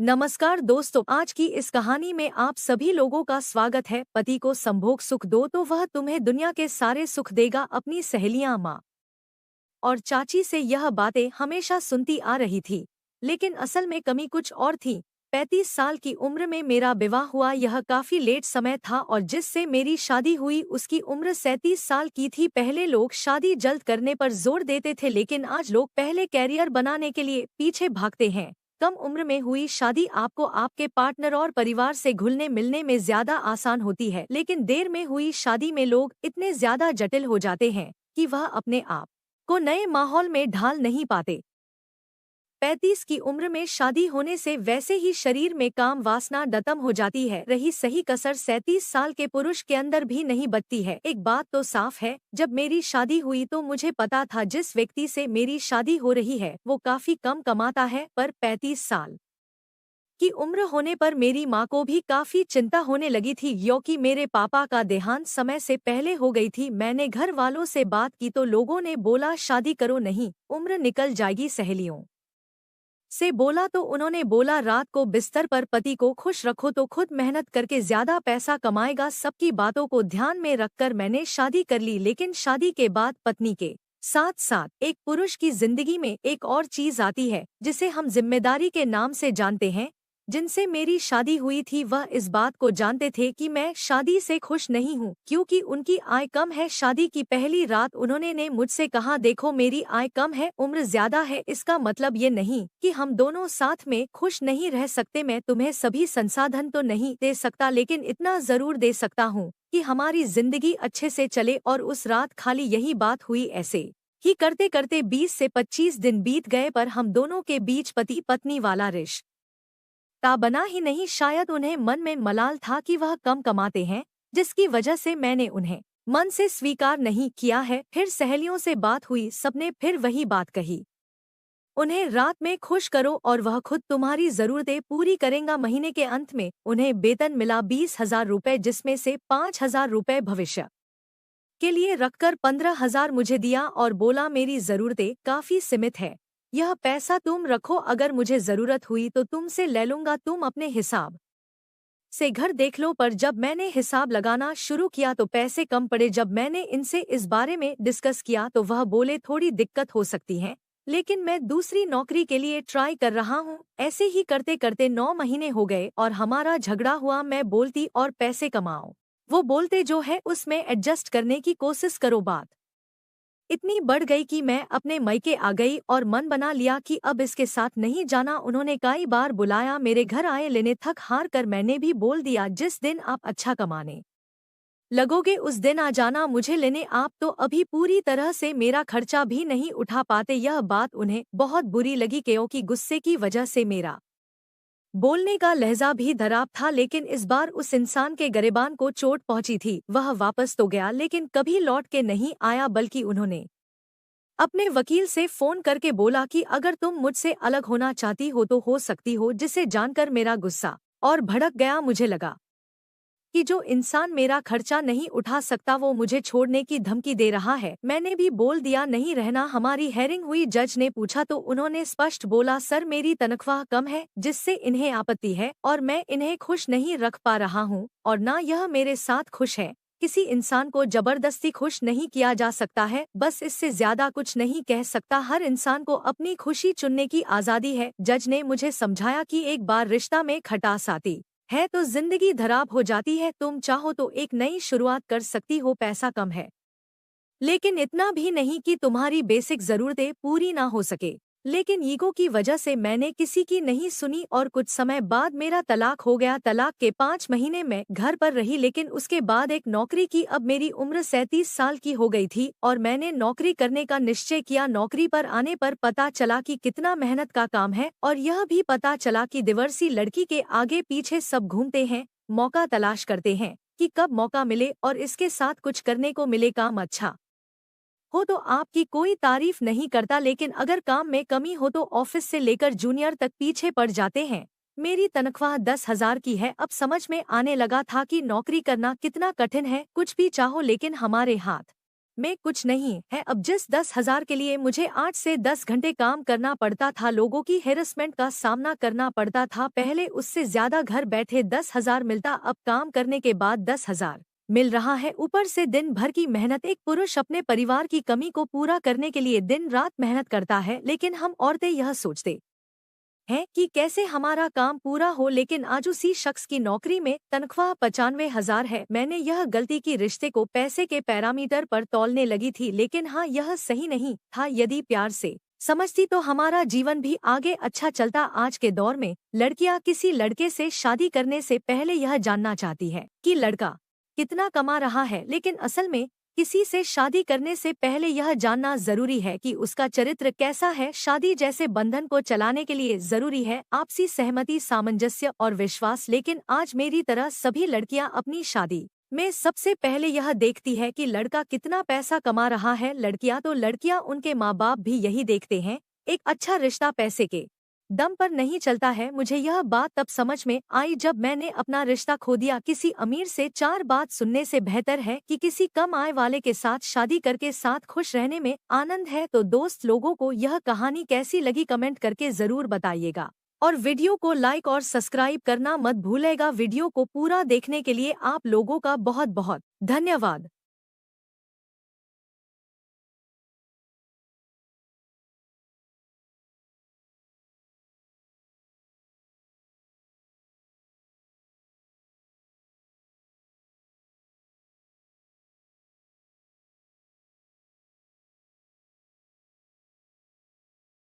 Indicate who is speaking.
Speaker 1: नमस्कार दोस्तों, आज की इस कहानी में आप सभी लोगों का स्वागत है। पति को संभोग सुख दो तो वह तुम्हें दुनिया के सारे सुख देगा। अपनी सहेलियां माँ और चाची से यह बातें हमेशा सुनती आ रही थी, लेकिन असल में कमी कुछ और थी। 35 साल की उम्र में मेरा विवाह हुआ। यह काफी लेट समय था और जिससे मेरी शादी हुई उसकी उम्र 37 साल की थी। पहले लोग शादी जल्द करने पर जोर देते थे, लेकिन आज लोग पहले कैरियर बनाने के लिए पीछे भागते हैं। कम उम्र में हुई शादी आपको आपके पार्टनर और परिवार से घुलने मिलने में ज्यादा आसान होती है, लेकिन देर में हुई शादी में लोग इतने ज्यादा जटिल हो जाते हैं कि वह अपने आप को नए माहौल में ढाल नहीं पाते। 35 की उम्र में शादी होने से वैसे ही शरीर में काम वासना खत्म हो जाती है, रही सही कसर 37 साल के पुरुष के अंदर भी नहीं बचती है। एक बात तो साफ है, जब मेरी शादी हुई तो मुझे पता था जिस व्यक्ति से मेरी शादी हो रही है वो काफी कम कमाता है, पर 35 साल की उम्र होने पर मेरी माँ को भी काफी चिंता होने लगी थी, क्योंकि मेरे पापा का देहांत समय से पहले हो गई थी। मैंने घर वालों से बात की तो लोगों ने बोला शादी करो नहीं, उम्र निकल जाएगी। सहेलियों से बोला तो उन्होंने बोला रात को बिस्तर पर पति को खुश रखो तो खुद मेहनत करके ज्यादा पैसा कमाएगा। सबकी बातों को ध्यान में रखकर मैंने शादी कर ली, लेकिन शादी के बाद पत्नी के साथ साथ एक पुरुष की जिंदगी में एक और चीज आती है जिसे हम जिम्मेदारी के नाम से जानते हैं। जिनसे मेरी शादी हुई थी वह इस बात को जानते थे कि मैं शादी से खुश नहीं हूँ, क्योंकि उनकी आय कम है। शादी की पहली रात उन्होंने ने मुझसे कहा, देखो मेरी आय कम है, उम्र ज्यादा है, इसका मतलब ये नहीं कि हम दोनों साथ में खुश नहीं रह सकते। मैं तुम्हें सभी संसाधन तो नहीं दे सकता, लेकिन इतना जरूर दे सकता हूँ कि हमारी जिंदगी अच्छे से चले। और उस रात खाली यही बात हुई। ऐसे ही करते करते 20 से 25 दिन बीत गए, पर हम दोनों के बीच पति पत्नी वाला रिश्ता बना ही नहीं। शायद उन्हें मन में मलाल था कि वह कम कमाते हैं, जिसकी वजह से मैंने उन्हें मन से स्वीकार नहीं किया है। फिर सहेलियों से बात हुई, सबने फिर वही बात कही, उन्हें रात में खुश करो और वह खुद तुम्हारी जरूरतें पूरी करेगा। महीने के अंत में उन्हें वेतन मिला 20,000 रुपए, जिसमें से 5,000 रुपए भविष्य के लिए रखकर 15,000 मुझे दिया और बोला मेरी जरूरतें काफी सीमित है, यह पैसा तुम रखो, अगर मुझे जरूरत हुई तो तुमसे ले लूंगा, तुम अपने हिसाब से घर देख लो। पर जब मैंने हिसाब लगाना शुरू किया तो पैसे कम पड़े। जब मैंने इनसे इस बारे में डिस्कस किया तो वह बोले थोड़ी दिक्कत हो सकती है, लेकिन मैं दूसरी नौकरी के लिए ट्राई कर रहा हूँ। ऐसे ही करते करते 9 महीने हो गए और हमारा झगड़ा हुआ। मैं बोलती और पैसे कमाओ, वो बोलते जो है उसमें एडजस्ट करने की कोशिश करो। बात इतनी बढ़ गई कि मैं अपने मायके आ गई और मन बना लिया कि अब इसके साथ नहीं जाना। उन्होंने कई बार बुलाया, मेरे घर आए लेने, थक हार कर मैंने भी बोल दिया जिस दिन आप अच्छा कमाने लगोगे उस दिन आ जाना मुझे लेने। आप तो अभी पूरी तरह से मेरा खर्चा भी नहीं उठा पाते। यह बात उन्हें बहुत बुरी लगी, क्योंकि गुस्से की वजह से मेरा बोलने का लहजा भी खराब था, लेकिन इस बार उस इंसान के गिरेबान को चोट पहुंची थी। वह वापस तो गया लेकिन कभी लौट के नहीं आया, बल्कि उन्होंने अपने वकील से फोन करके बोला कि अगर तुम मुझसे अलग होना चाहती हो तो हो सकती हो। जिसे जानकर मेरा गुस्सा और भड़क गया। मुझे लगा कि जो इंसान मेरा खर्चा नहीं उठा सकता वो मुझे छोड़ने की धमकी दे रहा है। मैंने भी बोल दिया नहीं रहना। हमारी हेयरिंग हुई, जज ने पूछा तो उन्होंने स्पष्ट बोला, सर मेरी तनख्वाह कम है जिससे इन्हें आपत्ति है और मैं इन्हें खुश नहीं रख पा रहा हूँ और ना यह मेरे साथ खुश है। किसी इंसान को जबरदस्ती खुश नहीं किया जा सकता है, बस इससे ज्यादा कुछ नहीं कह सकता। हर इंसान को अपनी खुशी चुनने की आजादी है। जज ने मुझे समझाया कि एक बार रिश्ता में खटास आती है तो जिंदगी खराब हो जाती है। तुम चाहो तो एक नई शुरुआत कर सकती हो। पैसा कम है लेकिन इतना भी नहीं कि तुम्हारी बेसिक जरूरतें पूरी ना हो सके। लेकिन ईगो की वजह से मैंने किसी की नहीं सुनी और कुछ समय बाद मेरा तलाक हो गया। तलाक के 5 महीने में घर पर रही, लेकिन उसके बाद एक नौकरी की। अब मेरी उम्र 37 साल की हो गई थी और मैंने नौकरी करने का निश्चय किया। नौकरी पर आने पर पता चला कि कितना मेहनत का काम है, और यह भी पता चला कि दिवरसी लड़की के आगे पीछे सब घूमते हैं, मौका तलाश करते हैं कि कब मौका मिले और इसके साथ कुछ करने को मिले। काम अच्छा हो तो आपकी कोई तारीफ नहीं करता, लेकिन अगर काम में कमी हो तो ऑफिस से लेकर जूनियर तक पीछे पड़ जाते हैं। मेरी तनख्वाह 10,000 की है। अब समझ में आने लगा था कि नौकरी करना कितना कठिन है। कुछ भी चाहो लेकिन हमारे हाथ में कुछ नहीं है। अब जिस 10,000 के लिए मुझे 8 से 10 घंटे काम करना पड़ता था, लोगों की हेरसमेंट का सामना करना पड़ता था, पहले उससे ज्यादा घर बैठे 10,000 मिलता, अब काम करने के बाद 10,000 मिल रहा है। ऊपर से दिन भर की मेहनत। एक पुरुष अपने परिवार की कमी को पूरा करने के लिए दिन रात मेहनत करता है, लेकिन हम औरतें यह सोचते हैं कि कैसे हमारा काम पूरा हो। लेकिन आज उसी शख्स की नौकरी में तनख्वाह 95,000 है। मैंने यह गलती की रिश्ते को पैसे के पैरामीटर पर तौलने लगी थी, लेकिन हाँ, यह सही नहीं था। यदि प्यार से समझती तो हमारा जीवन भी आगे अच्छा चलता। आज के दौर में लड़कियां किसी लड़के से शादी करने से पहले यह जानना चाहती है कि लड़का कितना कमा रहा है, लेकिन असल में किसी से शादी करने से पहले यह जानना जरूरी है कि उसका चरित्र कैसा है। शादी जैसे बंधन को चलाने के लिए जरूरी है आपसी सहमति, सामंजस्य और विश्वास। लेकिन आज मेरी तरह सभी लड़कियां अपनी शादी में सबसे पहले यह देखती है कि लड़का कितना पैसा कमा रहा है। लड़कियां उनके माँ बाप भी यही देखते हैं। एक अच्छा रिश्ता पैसे के दम पर नहीं चलता है। मुझे यह बात तब समझ में आई जब मैंने अपना रिश्ता खो दिया। किसी अमीर से 4 बात सुनने से बेहतर है कि किसी कम आय वाले के साथ शादी करके साथ खुश रहने में आनंद है। तो दोस्त, लोगों को यह कहानी कैसी लगी कमेंट करके जरूर बताइएगा, और वीडियो को लाइक और सब्सक्राइब करना मत भूलेगा। वीडियो को पूरा देखने के लिए आप लोगों का बहुत बहुत धन्यवाद।